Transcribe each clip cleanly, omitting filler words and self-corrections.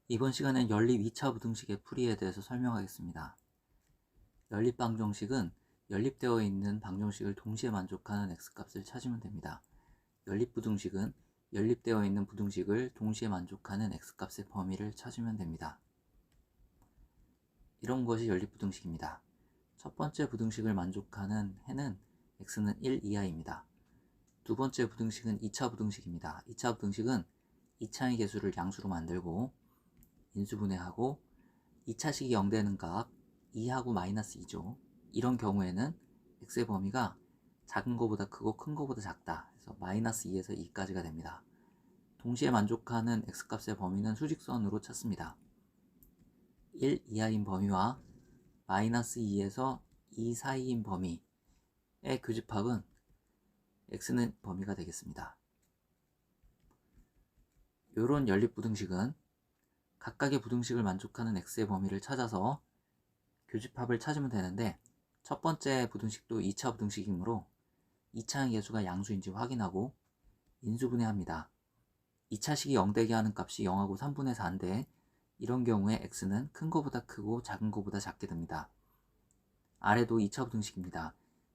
이번 시간엔 연립 2차 부등식의 풀이에 대해서 설명하겠습니다. 연립 방정식은 연립되어 있는 방정식을 동시에 만족하는 x값을 찾으면 됩니다. 연립 부등식은 연립되어 있는 부등식을 동시에 만족하는 x값의 범위를 찾으면 됩니다. 이런 것이 연립 부등식입니다. 첫 번째 부등식을 만족하는 해는 x는 1 이하입니다. 두 번째 부등식은 2차 부등식입니다. 2차 부등식은 2차의 개수를 양수로 만들고 인수분해하고 2차식이 0 되는 값 2하고 마이너스 2죠. 이런 경우에는 x의 범위가 작은 거보다 크고 큰 거보다 작다. 그래서 마이너스 2에서 2까지가 됩니다. 동시에 만족하는 x값의 범위는 수직선으로 찾습니다. 1 이하인 범위와 마이너스 2에서 2 사이인 범위의 교집합은 x는 범위가 되겠습니다. 이런 연립부등식은 각각의 부등식을 만족하는 x의 범위를 찾아서 교집합을 찾으면 되는데, 첫 번째 부등식도 2차 부등식이므로 2차의 개수가 양수인지 확인하고 인수분해합니다. 2차식이 0 되게 하는 값이 0하고 3분의 4인데 이런 경우에 x는 큰 거보다 크고 작은 거보다 작게 됩니다. 아래도 2차 부등식입니다.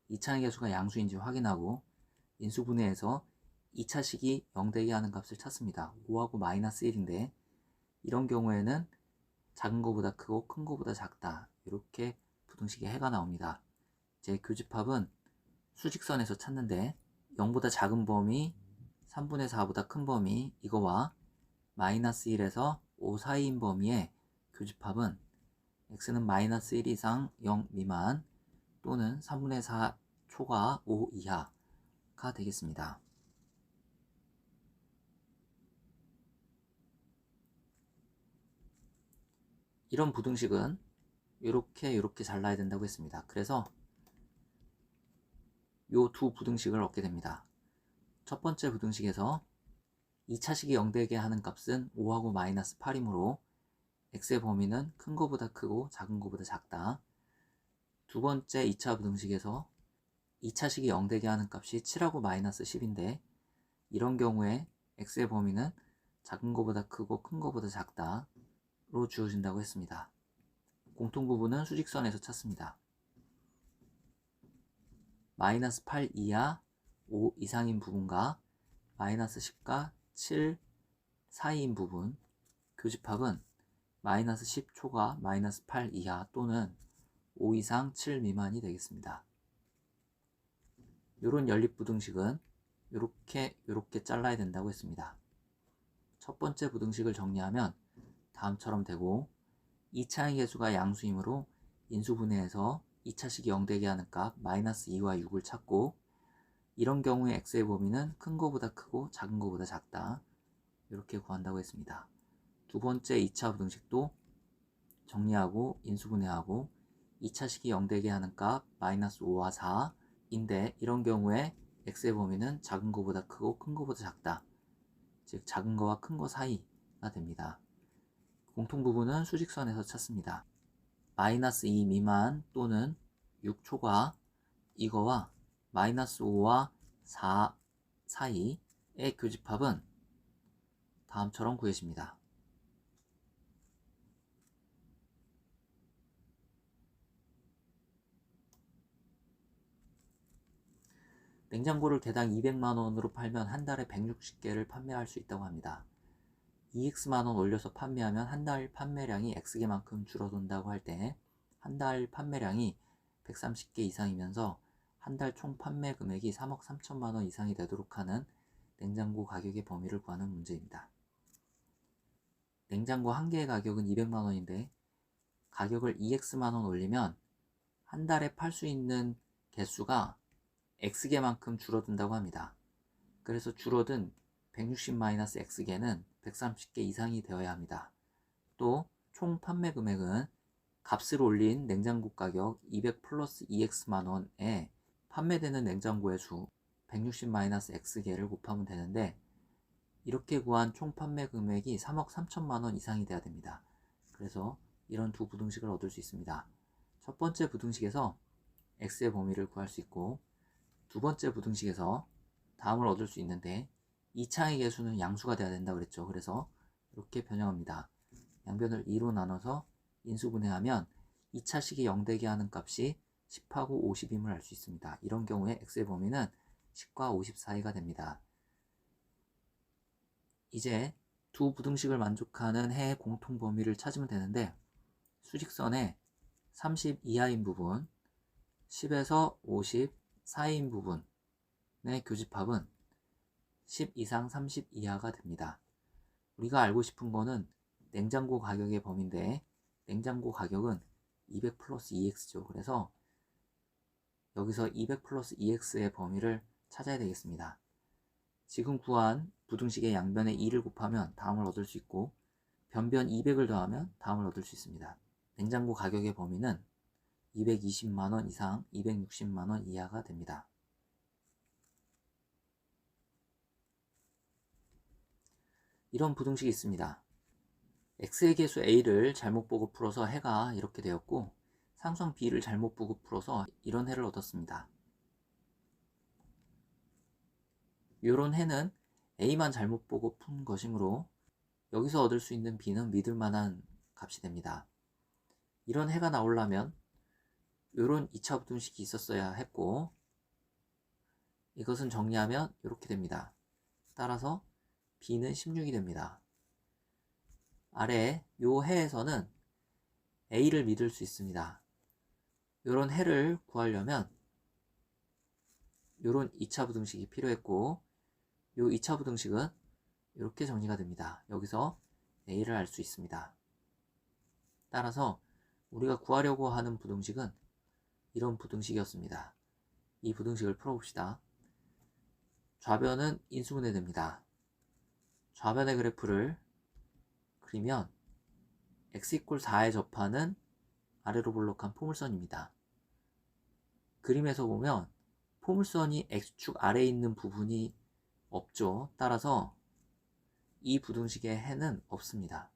2차의 개수가 양수인지 확인하고 인수분해해서 2차식이 0 되게 하는 값을 찾습니다. 5하고 마이너스 1인데 이런 경우에는 작은 거보다 크고 큰 거보다 작다. 이렇게 부등식의 해가 나옵니다. 이제 교집합은 수직선에서 찾는데 0보다 작은 범위, 3분의 4보다 큰 범위, 이거와 마이너스 1에서 5 사이인 범위의 교집합은 x는 마이너스 1 이상 0 미만 또는 3분의 4 초과 5 이하가 되겠습니다. 이런 부등식은 이렇게 잘라야 된다고 했습니다. 그래서 요 두 부등식을 얻게 됩니다. 첫 번째 부등식에서 2차식이 0 되게 하는 값은 5하고 마이너스 8이므로 x의 범위는 큰 거보다 크고 작은 거보다 작다. 두 번째 2차 부등식에서 2차식이 0 되게 하는 값이 7하고 마이너스 10인데 이런 경우에 x의 범위는 작은 거보다 크고 큰 거보다 작다로 주어진다고 했습니다. 공통부분은 수직선에서 찾습니다. 마이너스 8 이하 5 이상인 부분과 마이너스 10과 7 사이인 부분 교집합은 마이너스 10 초과 마이너스 8 이하 또는 5 이상 7 미만이 되겠습니다. 이런 연립부등식은 이렇게 잘라야 된다고 했습니다. 첫 번째 부등식을 정리하면 다음처럼 되고 2차의 개수가 양수이므로 인수분해해서 2차식이 0 되게 하는 값 마이너스 2와 6을 찾고 이런 경우에 x의 범위는 큰 거보다 크고 작은 거보다 작다. 이렇게 구한다고 했습니다. 두 번째 2차 부등식도 정리하고 인수분해하고 2차식이 0 되게 하는 값 마이너스 5와 4인데 이런 경우에 x의 범위는 작은 거보다 크고 큰 거보다 작다. 즉 작은 거와 큰 거 사이가 됩니다. 공통부분은 수직선에서 찾습니다. 마이너스 2 미만 또는 6 초과 이거와 마이너스 5와 4 사이의 교집합은 다음처럼 구해집니다. 냉장고를 개당 200만원으로 팔면 한 달에 160개를 판매할 수 있다고 합니다. 2x만원 올려서 판매하면 한 달 판매량이 x개만큼 줄어든다고 할 때 한 달 판매량이 130개 이상이면서 한 달 총 판매 금액이 3억 3천만원 이상이 되도록 하는 냉장고 가격의 범위를 구하는 문제입니다. 냉장고 한 개의 가격은 200만원인데 가격을 2x만원 올리면 한 달에 팔 수 있는 개수가 x개만큼 줄어든다고 합니다. 그래서 줄어든 160-x개는 130개 이상이 되어야 합니다. 또 총 판매 금액은 값을 올린 냉장고 가격 200 플러스 2x만원에 판매되는 냉장고의 수 160-x개를 곱하면 되는데 이렇게 구한 총 판매 금액이 3억 3천만원 이상이 돼야 됩니다. 그래서 이런 두 부등식을 얻을 수 있습니다. 첫 번째 부등식에서 x의 범위를 구할 수 있고 두 번째 부등식에서 다음을 얻을 수 있는데 2차의 개수는 양수가 돼야 된다고 그랬죠. 그래서 이렇게 변형합니다. 양변을 2로 나눠서 인수분해하면 2차식이 0되게 하는 값이 10하고 50임을 알 수 있습니다. 이런 경우에 x의 범위는 10과 50 사이가 됩니다. 이제 두 부등식을 만족하는 해의 공통 범위를 찾으면 되는데, 수직선에 30 이하인 부분, 10에서 50 사이인 부분의 교집합은 10 이상 30 이하가 됩니다. 우리가 알고 싶은 거는 냉장고 가격의 범위인데, 냉장고 가격은 200 플러스 2x죠. 그래서 여기서 200 플러스 2x의 범위를 찾아야 되겠습니다. 지금 구한 부등식의 양변에 2를 곱하면 다음을 얻을 수 있고, 변변 200을 더하면 다음을 얻을 수 있습니다. 냉장고 가격의 범위는 220만원 이상 260만원 이하가 됩니다. 이런 부등식이 있습니다. x의 계수 a를 잘못 보고 풀어서 해가 이렇게 되었고, 상수항 b를 잘못 보고 풀어서 이런 해를 얻었습니다. 이런 해는 a만 잘못 보고 푼 것이므로 여기서 얻을 수 있는 b는 믿을 만한 값이 됩니다. 이런 해가 나오려면 이런 2차 부등식이 있었어야 했고, 이것은 정리하면 이렇게 됩니다. 따라서 b는 16이 됩니다. 아래 이 해에서는 a를 믿을 수 있습니다. 이런 해를 구하려면 이런 2차 부등식이 필요했고, 이 2차 부등식은 이렇게 정리가 됩니다. 여기서 a를 알 수 있습니다. 따라서 우리가 구하려고 하는 부등식은 이런 부등식이었습니다. 이 부등식을 풀어봅시다. 좌변은 인수분해됩니다. 좌변의 그래프를 그리면 x = 4에 접하는 아래로 볼록한 포물선입니다. 그림에서 보면 포물선이 x축 아래에 있는 부분이 없죠. 따라서 이 부등식의 해는 없습니다.